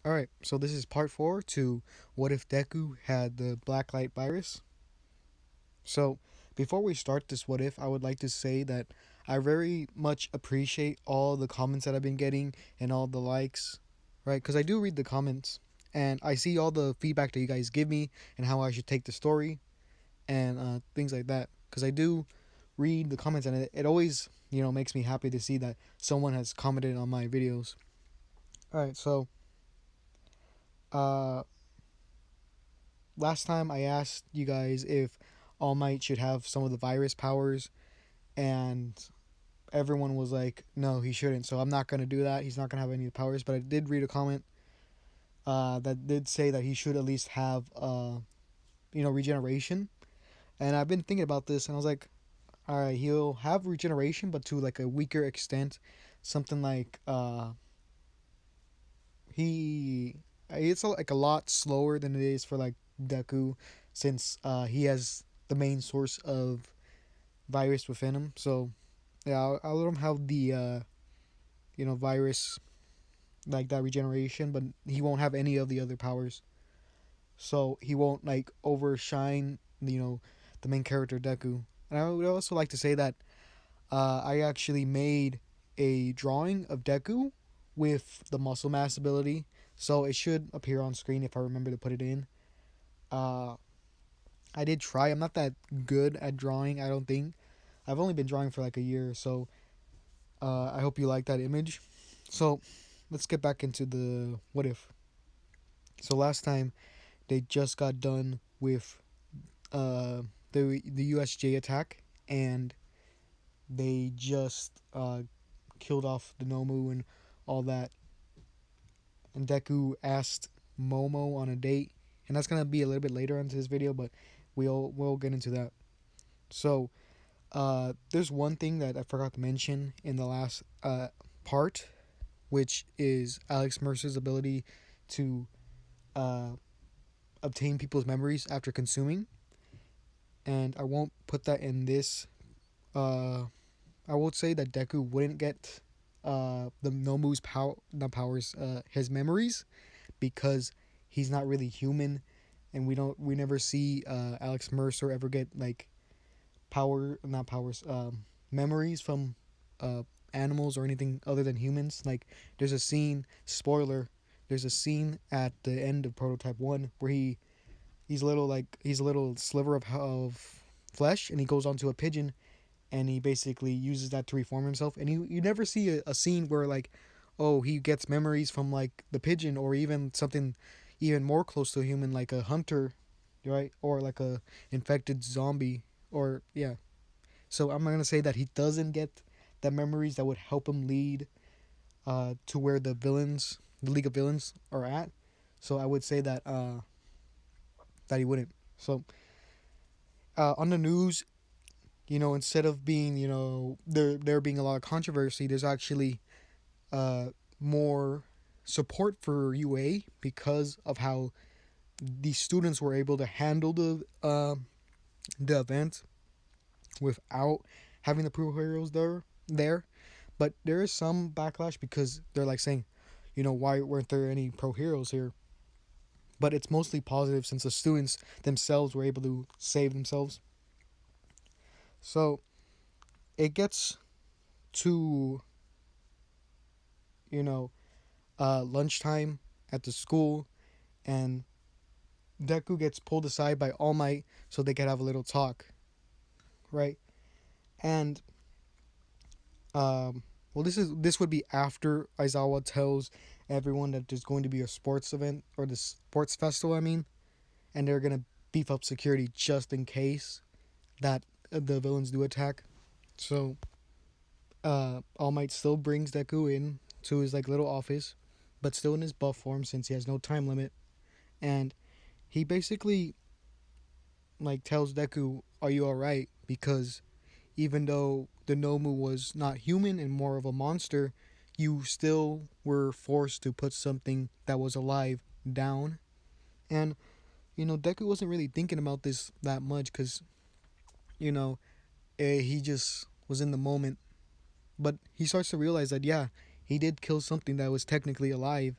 Alright, so this is part 4 to what if Deku had the Blacklight virus. So, before we start this what if, I would like to say that I very much appreciate all the comments that I've been getting and all the likes, right? Because I do read the comments and I see all the feedback that you guys give me and how I should take the story and things like that. Because I do read the comments and it always, makes me happy to see that someone has commented on my videos. Alright, so uh, last time I asked you guys if All Might should have some of the virus powers, and everyone was like, no, he shouldn't. So I'm not going to do that. He's not going to have any of the powers. But I did read a comment that did say that he should at least have, regeneration. And I've been thinking about this, and I was like, all right, he'll have regeneration, but to like a weaker extent. Something like he, it's like a lot slower than it is for like Deku, since he has the main source of virus within him. So yeah, I'll let him have the virus, like that regeneration, but he won't have any of the other powers. So he won't like overshine the main character Deku. And I would also like to say that I actually made a drawing of Deku with the muscle mass ability, so it should appear on screen if I remember to put it in. Uh, I did try. I'm not that good at drawing. I don't think. I've only been drawing for like a year, so I hope you like that image. So let's get back into the what if. So last time they just got done with uh, the USJ attack, and they just killed off the Nomu and all that. And Deku asked Momo on a date, and that's gonna be a little bit later into this video, but we'll get into that. So there's one thing that I forgot to mention in the last part, which is Alex Mercer's ability to uh, obtain people's memories after consuming. And I won't put that in this. Uh, I would say that Deku wouldn't get the Nomu's power, not powers, his memories, because he's not really human, and we never see Alex Mercer ever get like not powers, memories from uh, animals or anything other than humans. Like there's a scene, spoiler, there's a scene at the end of Prototype 1 where he's a little sliver of flesh, and he goes onto a pigeon, and he basically uses that to reform himself. And you never see a scene where like, oh, he gets memories from like the pigeon, or even something even more close to a human like a hunter, right? Or like a infected zombie, or yeah. So I'm gonna say that he doesn't get the memories that would help him lead to where the League of Villains, are at. So I would say that he wouldn't. So on the news, instead of being, there being a lot of controversy, there's actually uh, more support for UA because of how the students were able to handle the event without having the pro heroes there. But there is some backlash because they're like saying, why weren't there any pro heroes here? But it's mostly positive since the students themselves were able to save themselves. So it gets to, you know lunchtime at the school, and Deku gets pulled aside by All Might so they could have a little talk, right? And well, this would be after Aizawa tells everyone that there's going to be a sports event, or the sports festival, I mean, and they're gonna beef up security just in case that the villains do attack. So All Might still brings Deku in to his like little office, but still in his buff form since he has no time limit, and he basically like tells Deku, "Are you all right?" Because even though the Nomu was not human and more of a monster, you still were forced to put something that was alive down. And Deku wasn't really thinking about this that much because you know he just was in the moment. But he starts to realize that yeah, he did kill something that was technically alive.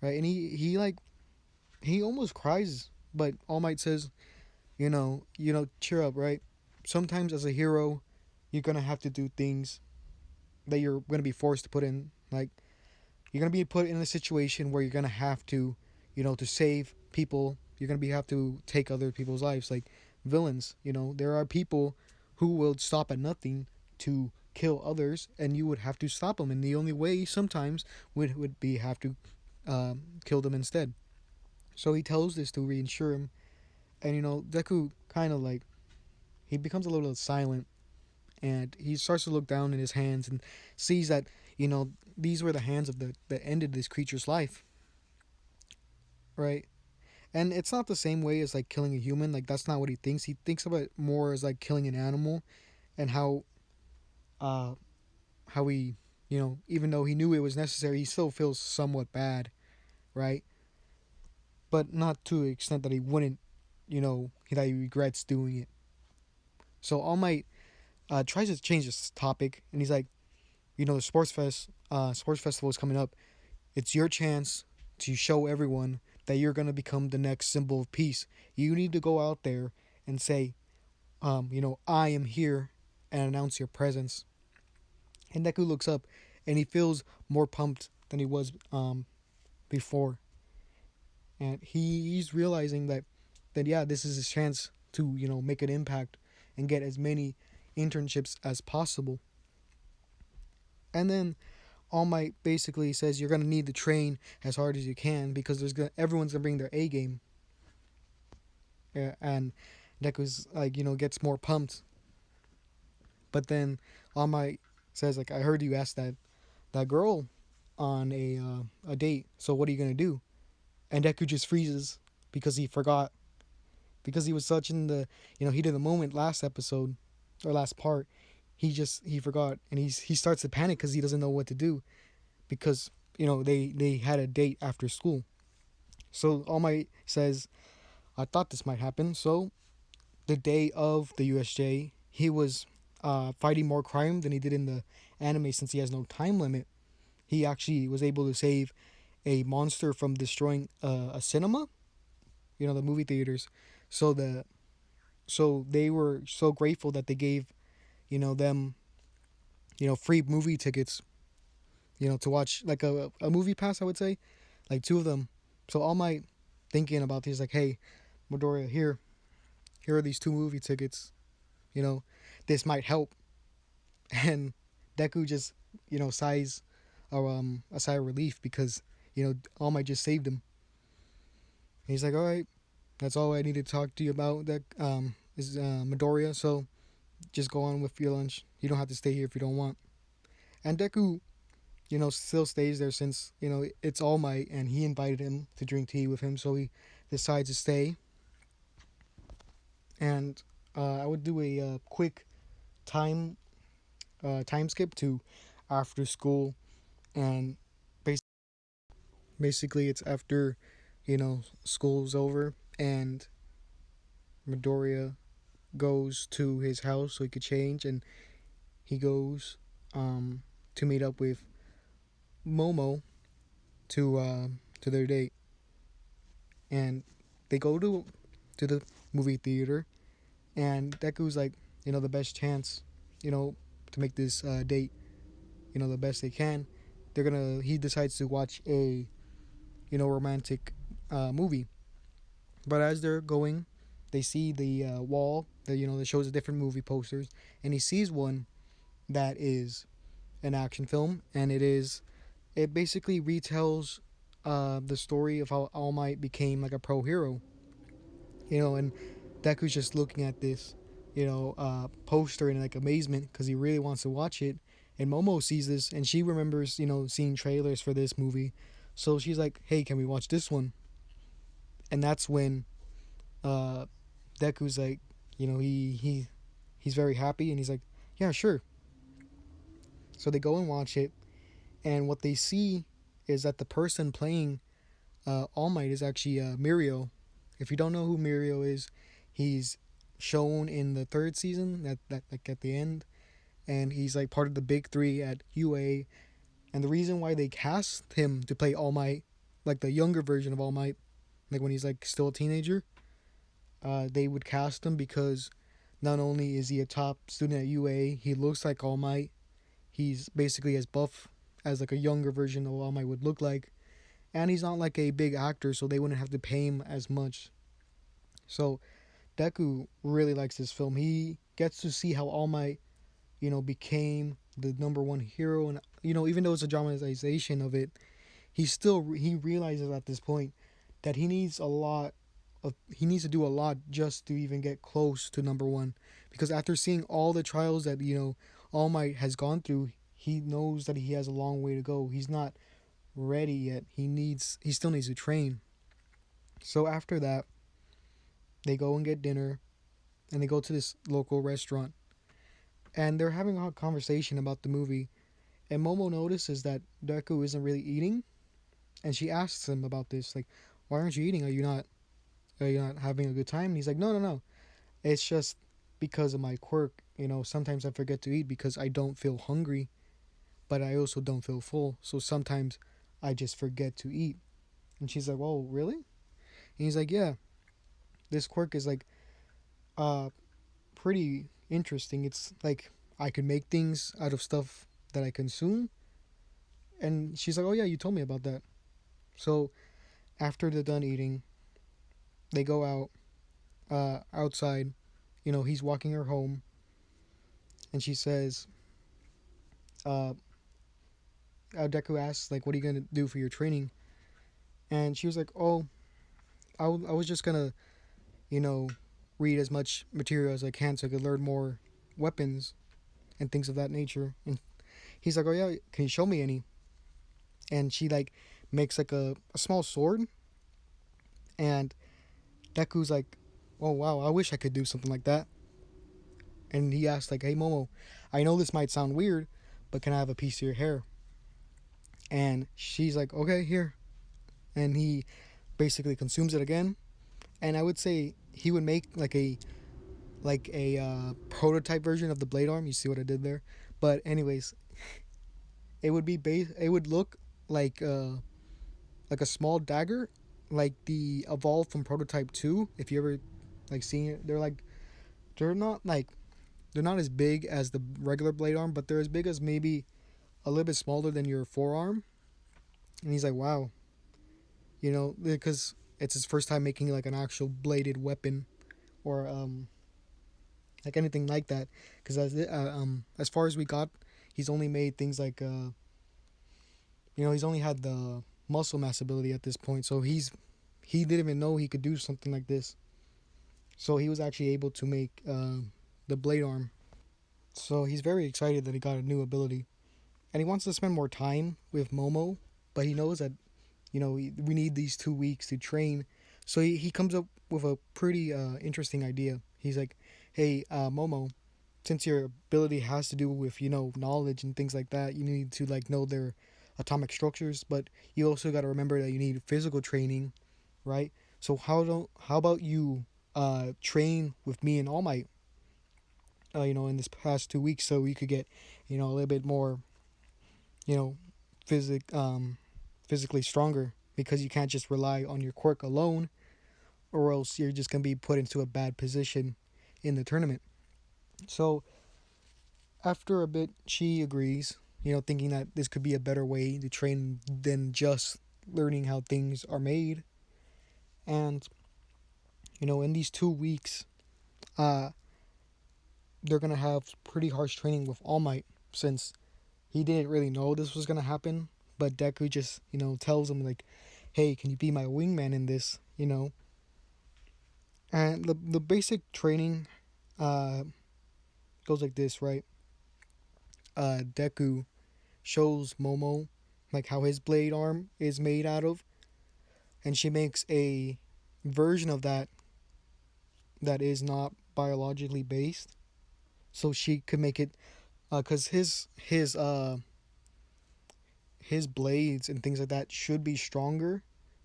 right? And he almost cries, but All Might says, cheer up, right? Sometimes as a hero, you're gonna have to do things that you're gonna be forced to put in. Like you're gonna be put in a situation where you're gonna have to, to save people. You're gonna be have to take other people's lives, like villains. There are people who will stop at nothing to kill others, and you would have to stop them. And the only way sometimes would be have to kill them instead. So he tells this to reassure him, and Deku kind of like he becomes a little silent, and he starts to look down in his hands and sees that these were the hands of the that ended this creature's life, right? And it's not the same way as like killing a human. Like that's not what he thinks. He thinks about it more as like killing an animal, and uh how he even though he knew it was necessary, he still feels somewhat bad, right? But not to the extent that he wouldn't, that he regrets doing it. So All Might tries to change this topic, and he's like, the sports festival is coming up. It's your chance to show everyone that you're gonna become the next symbol of peace. You need to go out there and say, I am here, and announce your presence. And Deku looks up, and he feels more pumped than he was before, and he's realizing that yeah, this is his chance to make an impact and get as many internships as possible. And then All Might basically says you're gonna need to train as hard as you can because everyone's gonna bring their A game. And Deku's like gets more pumped, but then All Might says like I heard you ask that girl on a date. So what are you gonna do? And Deku just freezes because he forgot because he was such in the heat of the moment last episode or last part. He forgot and he starts to panic because he doesn't know what to do because they had a date after school. So All Might says, I thought this might happen. So the day of the USJ, he was fighting more crime than he did in the anime since he has no time limit. He actually was able to save a monster from destroying a cinema, the movie theaters. So they were so grateful that they gave them free movie tickets, to watch like a movie pass, I would say, like two of them. So All Might thinking about these like, hey, Midoriya, here are these two movie tickets. You know, this might help. And Deku just sighs, or a sigh of relief because All Might just saved him. And he's like, all right, that's all I need to talk to you about. That is Midoriya. So just go on with your lunch. You don't have to stay here if you don't want. And Deku, still stays there since it's All Might, and he invited him to drink tea with him, so he decides to stay. And I would do a quick time time skip to after school, and basically it's after school's over, and Midoriya goes to his house so he could change, and he goes to meet up with Momo to their date, and they go to the movie theater, and Deku's like the best chance to make this date the best they can. He decides to watch a romantic movie, but as they're going, they see the wall that that shows the different movie posters, and he sees one that is an action film, and it basically retells the story of how All Might became like a pro hero, and Deku's just looking at this, poster in like amazement because he really wants to watch it. And Momo sees this, and she remembers, seeing trailers for this movie, so she's like, "Hey, can we watch this one?" And that's when uh, Deku's like, he's very happy, and he's like, "Yeah, sure." So they go and watch it, and what they see is that the person playing All Might is actually Mirio. If you don't know who Mirio is, he's shown in the third season that like at the end, and he's like part of the big three at UA. And the reason why they cast him to play All Might like the younger version of All Might, like when he's like still a teenager, they would cast him because not only is he a top student at UA, he looks like All Might. He's basically as buff as like a younger version of All Might would look like, and he's not like a big actor, so they wouldn't have to pay him as much. So Deku really likes this film. He gets to see how All Might, became the number one hero, and even though it's a dramatization of it, he realizes at this point that he needs to do a lot just to even get close to number one, because after seeing all the trials that All Might has gone through, he knows that he has a long way to go. He's not ready yet. He still needs to train. So after that, they go and get dinner, and they go to this local restaurant, and they're having a conversation about the movie. And Momo notices that Deku isn't really eating, and she asks him about this, like, "Why aren't you eating? Are you not having a good time?" And he's like, "No, no, no. It's just because of my quirk. Sometimes I forget to eat because I don't feel hungry, but I also don't feel full. So sometimes I just forget to eat." And she's like, "Well, really?" And he's like, "Yeah, this quirk is like uh pretty interesting. It's like I can make things out of stuff that I consume." And she's like, "Oh yeah, you told me about that." So after they're done eating, they go out outside. He's walking her home, and she says, uh, Deku asks, like, "What are you gonna do for your training?" And she was like, "Oh, I was just gonna, you know, read as much material as I can so I could learn more weapons and things of that nature." And he's like, "Oh yeah, can you show me any?" And she like makes like a small sword, and Deku's like, "Oh wow, I wish I could do something like that." And he asks like, "Hey Momo, I know this might sound weird, but can I have a piece of your hair?" And she's like, "Okay, here." And he basically consumes it again. And I would say he would make like a prototype version of the blade arm. You see what I did there? But anyways, it would be It would look like a small dagger, like the evolved from Prototype 2. If you ever like seen it, they're not like they're not as big as the regular blade arm, but they're as big as maybe a little bit smaller than your forearm. And he's like, "Wow," because it's his first time making like an actual bladed weapon or like anything like that. Because as far as we got, he's only made things like he's only had the muscle mass ability at this point. So he didn't even know he could do something like this. So he was actually able to make the blade arm. So he's very excited that he got a new ability, and he wants to spend more time with Momo, but he knows that we need these 2 weeks to train. So he comes up with a pretty interesting idea. He's like, "Hey, Momo, since your ability has to do with knowledge and things like that, you need to like know their atomic structures, but you also got to remember that you need physical training, right? So how about you train with me and All Might, in this past 2 weeks, so we could get a little bit more, you know, physic physically stronger, because you can't just rely on your quirk alone, or else you're just gonna be put into a bad position in the tournament." So after a bit, she agrees, thinking that this could be a better way to train than just learning how things are made. And in these 2 weeks, uh, they're gonna have pretty harsh training with All Might, since he didn't really know this was gonna happen. But Deku just tells him like, "Hey, can you be my wingman in this?" And the basic training uh, goes like this, right? Deku shows Momo like how his blade arm is made out of, and she makes a version of that that is not biologically based, so she could make it because his blades and things like that should be stronger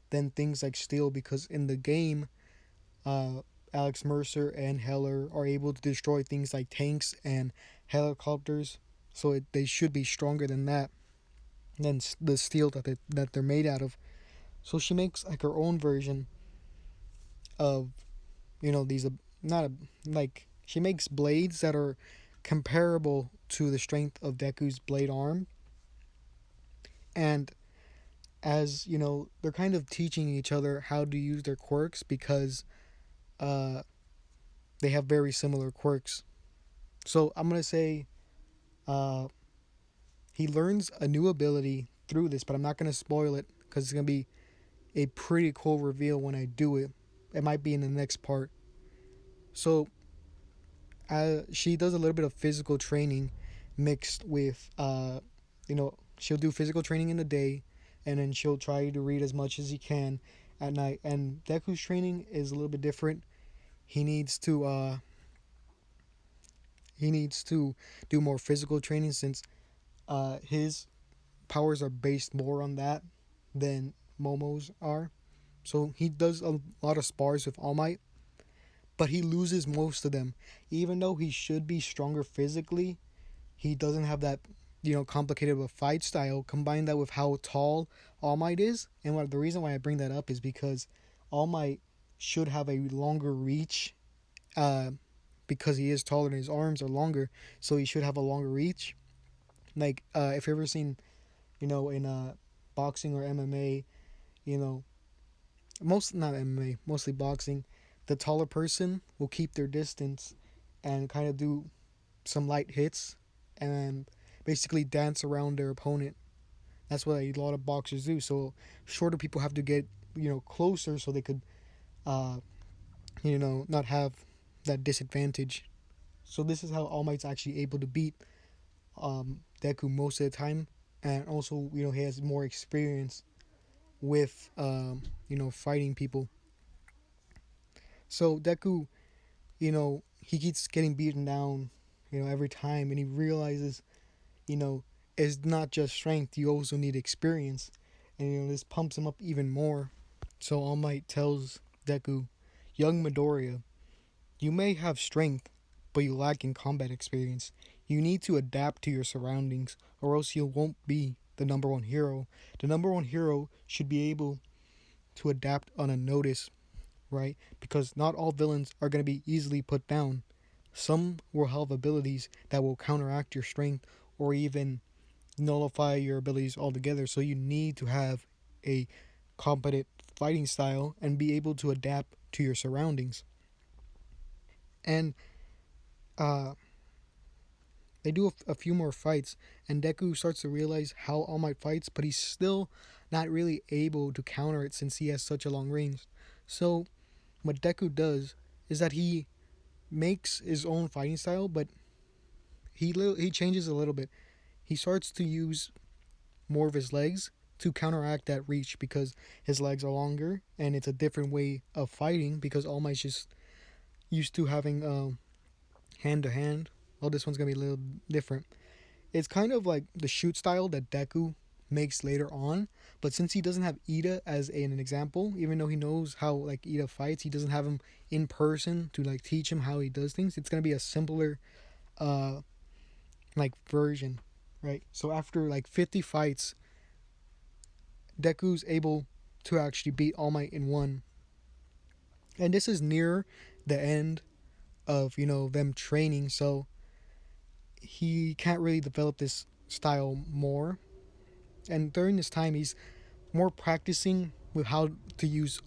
than things like steel, because in the game, uh, Alex Mercer and Heller are able to destroy things like tanks and helicopters, so they should be stronger than that, than the steel that they're made out of. So she makes like her own version of, you know, these not a, like she makes blades that are comparable to the strength of Deku's blade arm. And as you know, they're kind of teaching each other how to use their quirks because uh, they have very similar quirks. So I'm gonna say uh, he learns a new ability through this, but I'm not gonna spoil it because it's gonna be a pretty cool reveal when I do it. It might be in the next part. So she does a little bit of physical training mixed with you know, she'll do physical training in the day, and then she'll try to read as much as he can at night. And Deku's training is a little bit different. He needs to do more physical training since his powers are based more on that than Momo's are. So he does a lot of spars with All Might, but he loses most of them. Even though he should be stronger physically, he doesn't have that, you know, complicated of a fight style. Combine that with how tall All Might is, and the reason why I bring that up is because All Might should have a longer reach, uh, because he is taller and his arms are longer, so he should have a longer reach. Like if you've ever seen, you know, in boxing or MMA, you know, most not MMA, mostly boxing, the taller person will keep their distance and kind of do some light hits and basically dance around their opponent. That's what a lot of boxers do. So shorter people have to get, you know, closer so they could uh you know, not have that disadvantage. So this is how All Might's actually able to beat Deku most of the time, and also, you know, he has more experience with you know, fighting people. So Deku, you know, he keeps getting beaten down, you know, every time, and he realizes, you know, it's not just strength, you also need experience. And, you know, this pumps him up even more. So All Might tells Deku, young Midoriya, you may have strength, but you lack in combat experience. You need to adapt to your surroundings, or else you won't be the number one hero. The number one hero should be able to adapt on a notice, right? Because not all villains are going to be easily put down. Some will have abilities that will counteract your strength or even nullify your abilities altogether. So you need to have a competent fighting style and be able to adapt to your surroundings. And uh, they do a few more fights, and Deku starts to realize how All Might fights, but he's still not really able to counter it since he has such a long range. So what Deku does is that he makes his own fighting style, but he changes a little bit. He starts to use more of his legs to counteract that reach because his legs are longer, and it's a different way of fighting because All Might's just used to having hand to hand. Well, this one's gonna be a little different. It's kind of like the shoot style that Deku makes later on, but since he doesn't have Ida as an example, even though he knows how like Ida fights, he doesn't have him in person to like teach him how he does things. It's gonna be a simpler uh like version, right? So after like 50 fights, Deku's able to actually beat All Might in one. And this is near the end of, you know, them training, so he can't really develop this style more. And during this time, he's more practicing with how to use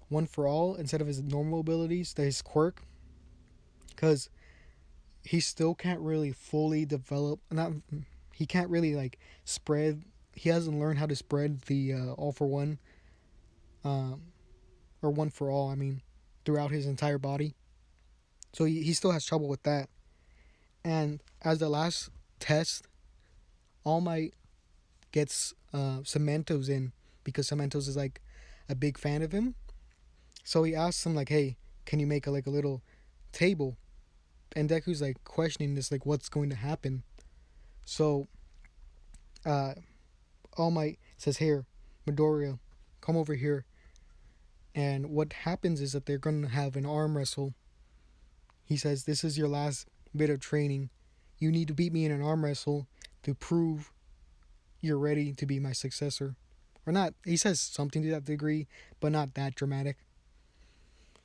one for all instead of his normal abilities, that his quirk, because he still can't really fully develop. Not he can't really like spread. He hasn't learned how to spread the all for one, um, or one for all. I mean, throughout his entire body. So he still has trouble with that. And as the last test, All Might gets Cementos in because Cementos is like a big fan of him. So he asks him like, "Hey, can you make like a little table?" And Deku's like questioning this, like, what's going to happen. So uh, All Might says, "Here, Midoriya, come over here." And what happens is that they're going to have an arm wrestle. He says, "This is your last bit of training. You need to beat me in an arm wrestle to prove you're ready to be my successor." or not. He says something to that degree, but not that dramatic.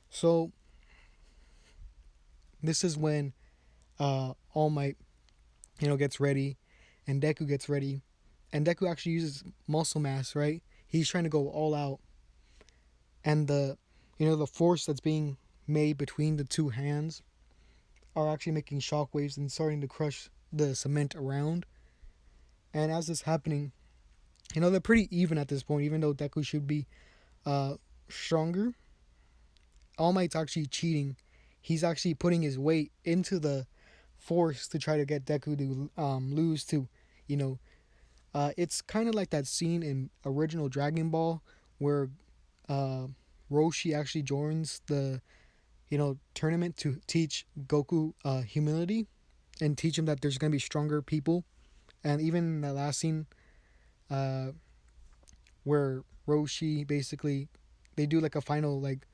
So this is when All Might, gets ready, and Deku gets ready, and Deku actually uses muscle mass. Right, he's trying to go all out, and the force that's being made between the two hands are actually making shockwaves and starting to crush the cement around. And as this is happening, they're pretty even at this point, even though Deku should be uh, stronger. All Might's actually cheating. He's actually putting his weight into the force to try to get Deku to lose to, you know, it's kind of like that scene in original Dragon Ball where uh, Roshi actually joins the, tournament to teach Goku humility and teach him that there's going to be stronger people. And even in that last scene, uh, where Roshi basically they do like a final like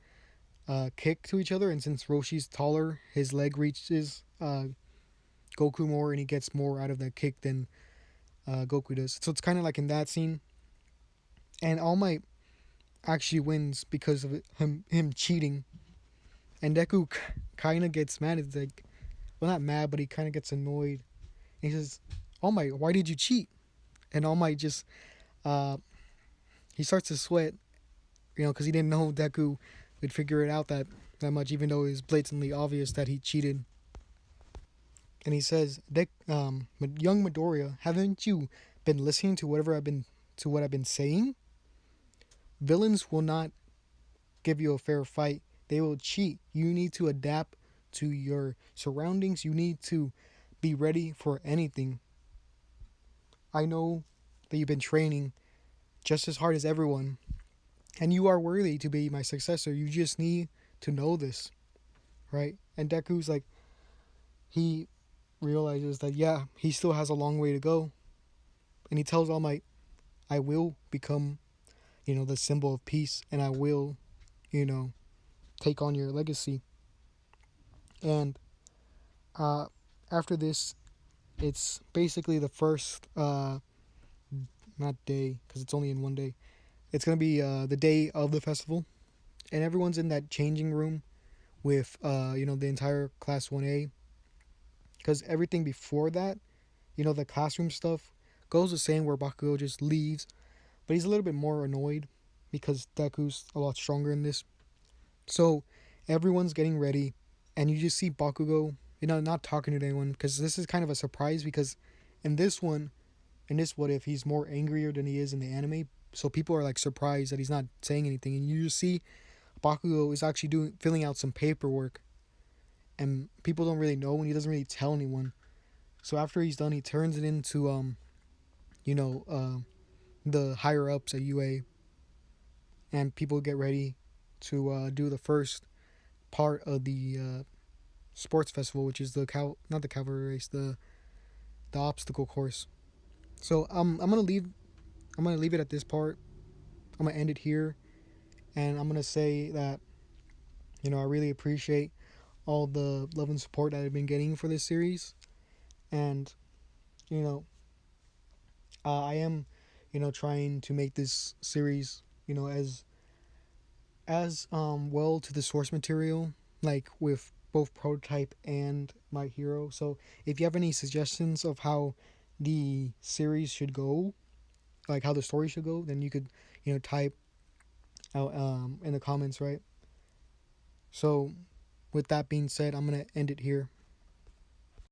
kick to each other, and since Roshi's taller, his leg reaches Goku more, and he gets more out of that kick than Goku does. So it's kind of like in that scene, and All Might actually wins because of him cheating, and Deku kind of gets mad. It's like, well, not mad, but he kind of gets annoyed. And he says, "All Might, why did you cheat?" And All Might just uh, he starts to sweat, because he didn't know Deku would figure it out that much, even though it was blatantly obvious that he cheated. And he says, "Young Midoriya, haven't you been listening to what I've been saying? Villains will not give you a fair fight. They will cheat. You need to adapt to your surroundings. You need to be ready for anything. I know that you've been training just as hard as everyone, and you are worthy to be my successor. You just need to know this, right?" And Deku's like, he realizes that, yeah, he still has a long way to go, and he tells All Might, "I will become, the symbol of peace, and I will, you know, take on your legacy." And uh, after this, it's basically the first, not day, because it's only in one day. It's gonna be the day of the festival, and everyone's in that changing room with, the entire class 1A, because everything before that, the classroom stuff goes the same, where Bakugo just leaves, but he's a little bit more annoyed because Deku's a lot stronger in this. So everyone's getting ready, and you just see Bakugo, not talking to anyone, because this is kind of a surprise, because in this one, in this what if, he's more angrier than he is in the anime. So people are like surprised that he's not saying anything, and you just see Bakugo is actually filling out some paperwork, and people don't really know, and he doesn't really tell anyone. So after he's done, he turns it into you know, uh, the higher ups at UA, and people get ready to do the first part of the sports festival, which is not the cavalry race, the obstacle course. So I'm gonna leave it at this part. I'm gonna end it here, and I'm gonna say that, I really appreciate all the love and support that I've been getting for this series, and you know I am, trying to make this series, as well to the source material, like with both prototype and my hero. So if you have any suggestions of how the series should go, like how the story should go, then you could, type out in the comments, right? So with that being said, I'm gonna end it here.